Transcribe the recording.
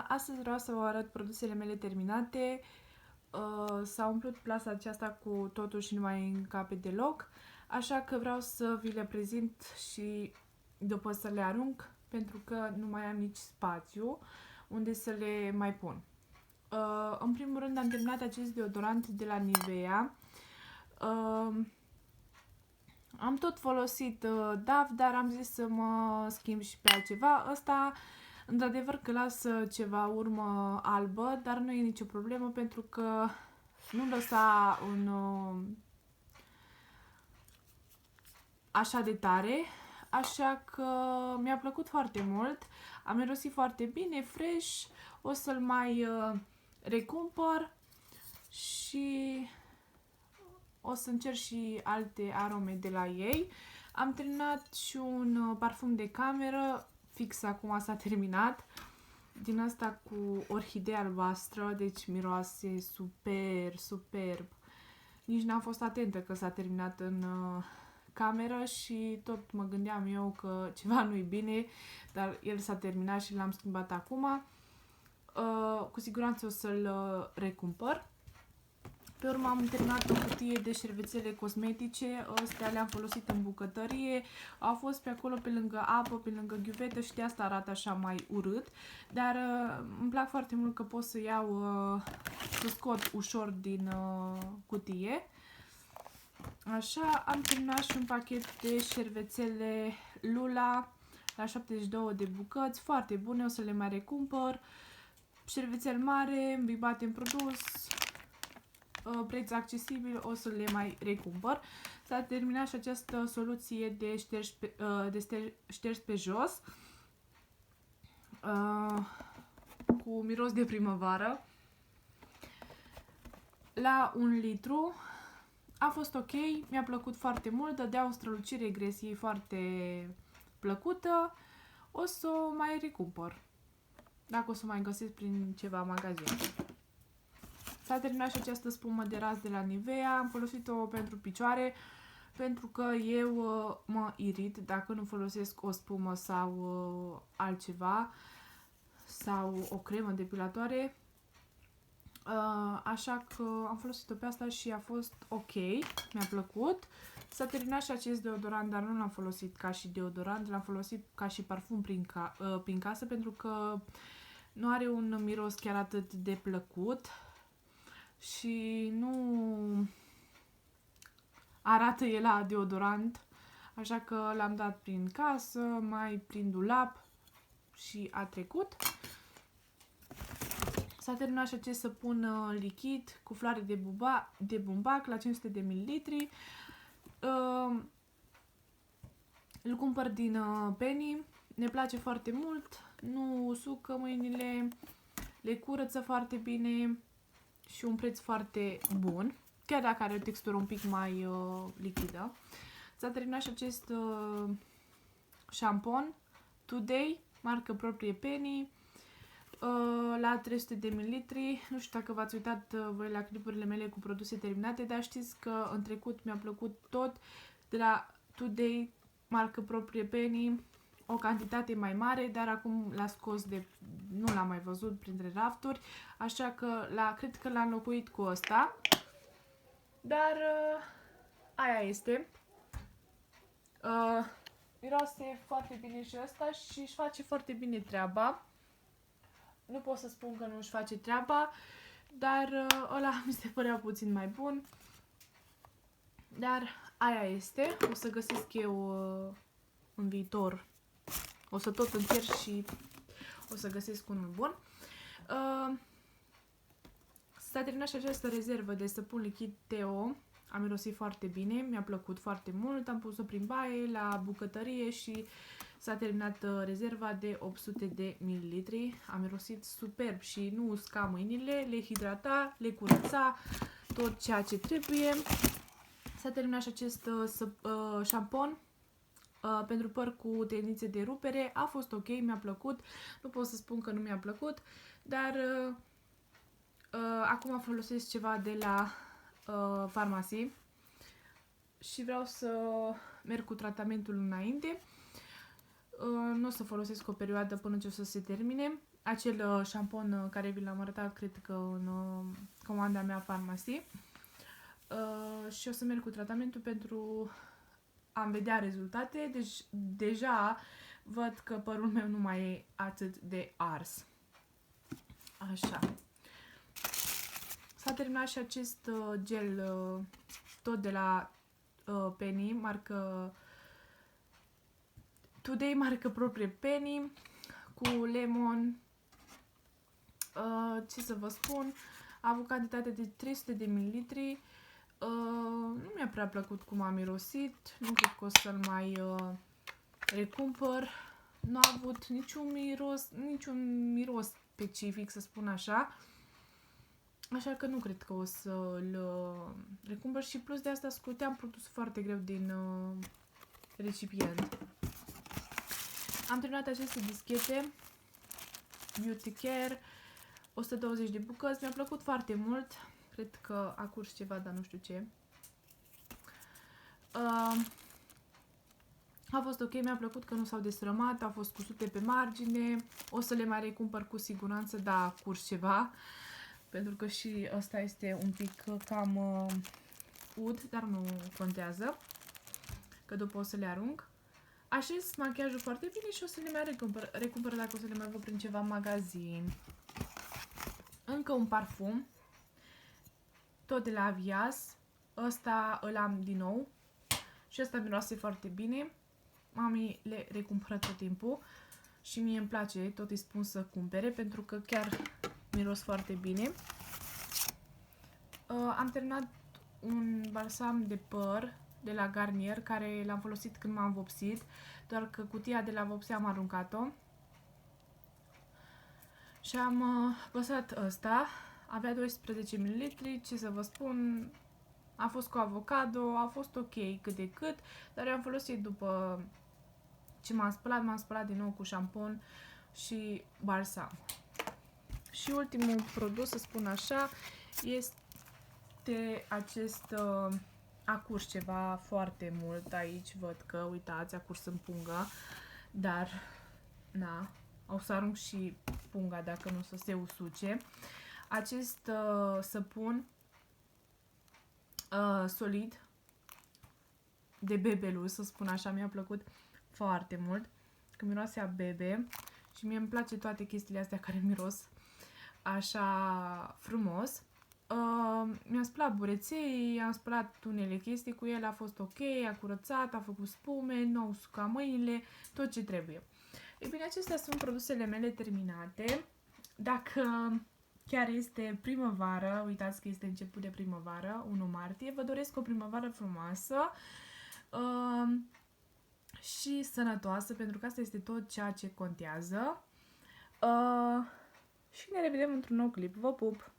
Astăzi vreau să vă arăt produsele mele terminate. S-a umplut plasa aceasta cu totul și nu mai încape deloc, așa că vreau să vi le prezint și după să le arunc, pentru că nu mai am nici spațiu unde să le mai pun. În primul rând am terminat acest deodorant de la Nivea. Am tot folosit DAF, dar am zis să mă schimb și pe altceva. Ăsta, într-adevăr că lasă ceva urmă albă, dar nu e nicio problemă pentru că nu lăsa un așa de tare, așa că mi-a plăcut foarte mult. A mirosit foarte bine, fresh. O să-l mai recumpăr și o să încerc și alte arome de la ei. Am terminat și un parfum de cameră, fix acum s-a terminat, din asta cu orhidee albastră, deci miroase superb. Nici n-am fost atentă că s-a terminat în cameră și tot mă gândeam eu că ceva nu-i bine, dar el s-a terminat și l-am schimbat acum. Cu siguranță o să-l recumpăr. Pe urmă am terminat o cutie de șervețele cosmetice, astea le-am folosit în bucătărie, au fost pe acolo pe lângă apă, pe lângă ghiuvetă și de asta arată așa mai urât, dar îmi plac foarte mult că pot să iau, să scot ușor din cutie. Așa, am terminat și un pachet de șervețele Lula la 72 de bucăți, foarte bune, o să le mai recumpăr. Șervețel mare, îmbibate în produs, preț accesibil, o să le mai recumpăr. S-a terminat și această soluție de șters pe jos, cu miros de primăvară, la 1 litru. A fost ok, mi-a plăcut foarte mult, dădea o strălucire gresiei foarte plăcută. O să o mai recumpăr, dacă o să mai găsesc prin ceva magazin. S-a terminat și această spumă de ras de la Nivea, am folosit-o pentru picioare, pentru că eu mă irit dacă nu folosesc o spumă sau altceva, sau o cremă depilatoare. Așa că am folosit-o pe asta și a fost ok, mi-a plăcut. S-a terminat și acest deodorant, dar nu l-am folosit ca și deodorant, l-am folosit ca și parfum prin casă, pentru că nu are un miros chiar atât de plăcut și nu arată el la deodorant, așa că l-am dat prin casă, mai prin dulap și a trecut. S-a terminat și acest săpun lichid cu floare de bumbac la 500 de ml. Îl cumpăr din Penny, ne place foarte mult, nu usucă mâinile, le curăță foarte bine și un preț foarte bun, chiar dacă are o textură un pic mai lichidă. S-a terminat și acest șampon Today, marcă proprie Penny, la 300 de ml. Nu știu dacă v-ați uitat voi la clipurile mele cu produse terminate, dar știți că în trecut mi-a plăcut tot de la Today, marcă proprie Penny, o cantitate mai mare, dar acum l-a scos nu l-am mai văzut printre rafturi, așa că cred că l-am înlocuit cu ăsta. Dar aia este. Miroase foarte bine și ăsta și își face foarte bine treaba. Nu pot să spun că nu își face treaba, dar ăla mi se părea puțin mai bun. Dar aia este. O să găsesc eu în viitor. O să tot încerc și o să găsesc unul bun. S-a terminat și această rezervă de săpun lichid Teo. A mirosit foarte bine, mi-a plăcut foarte mult. Am pus-o prin baie, la bucătărie și s-a terminat rezerva de 800 de ml. A mirosit superb și nu usca mâinile, le hidrata, le curăța, tot ceea ce trebuie. S-a terminat și acest șampon pentru păr cu tendințe de rupere. A fost ok, mi-a plăcut. Nu pot să spun că nu mi-a plăcut, dar acum folosesc ceva de la farmacie și vreau să merg cu tratamentul înainte. Nu o să folosesc o perioadă până ce o să se termine. acel șampon care vi l-am arătat, cred că în comanda mea Pharmacy. Și o să merg cu tratamentul pentru a-mi vedea rezultate. Deci deja văd că părul meu nu mai e atât de ars. Așa. S-a terminat și acest gel tot de la Penny, marcă Today, marcă proprie Penny, cu lemon. Ce să vă spun, a avut cantitate de 300 de mililitri. Nu mi-a prea plăcut cum a mirosit, nu cred că o să-l mai recumpăr. Nu a avut niciun miros specific, să spun așa. Așa că nu cred că o să-l recumpăr și plus de asta scoteam produsul foarte greu din recipient. Am terminat aceste dischete Beauty Care, 120 de bucăți, mi-a plăcut foarte mult. Cred că a curs ceva, dar nu știu ce. A fost ok, mi-a plăcut că nu s-au destrămat, au fost cusute pe margine. O să le mai recumpăr cu siguranță, dar a curs ceva. Pentru că și ăsta este un pic cam ud, dar nu contează. Că după o să le arunc. Așez machiajul foarte bine și o să le mai recumpăr dacă o să le mai văd prin ceva magazin. Încă un parfum. Tot de la Avias. Ăsta îl am din nou. Și ăsta miroase foarte bine. Mami le recumpără tot timpul. Și mie îmi place, tot îi spun să cumpere, pentru că chiar miros foarte bine. Am terminat un balsam de păr de la Garnier, care l-am folosit când m-am vopsit, doar că cutia de la vopsea am aruncat-o. Și am păsat ăsta, avea 12 ml, ce să vă spun, a fost cu avocado, a fost ok cât de cât, dar eu am folosit după ce m-am spălat din nou cu șampon și balsam. Și ultimul produs, să spun așa, este acest, a curs ceva foarte mult aici, văd că, uitați, a curs în punga, dar, na, o să arunc și punga dacă nu o să se usuce. Acest săpun solid de bebeluz, să spun așa, mi-a plăcut foarte mult, că miroase a bebe și mie îmi place toate chestiile astea care miros așa frumos. Mi-am spălat bureței, am spălat unele chestii cu ele, a fost ok, a curățat, a făcut spume, nu au usucat mâinile, tot ce trebuie. E bine, acestea sunt produsele mele terminate. Dacă chiar este primăvară, uitați că este început de primăvară, 1 martie, vă doresc o primăvară frumoasă și sănătoasă, pentru că asta este tot ceea ce contează. Și ne revedem într-un nou clip. Vă pup!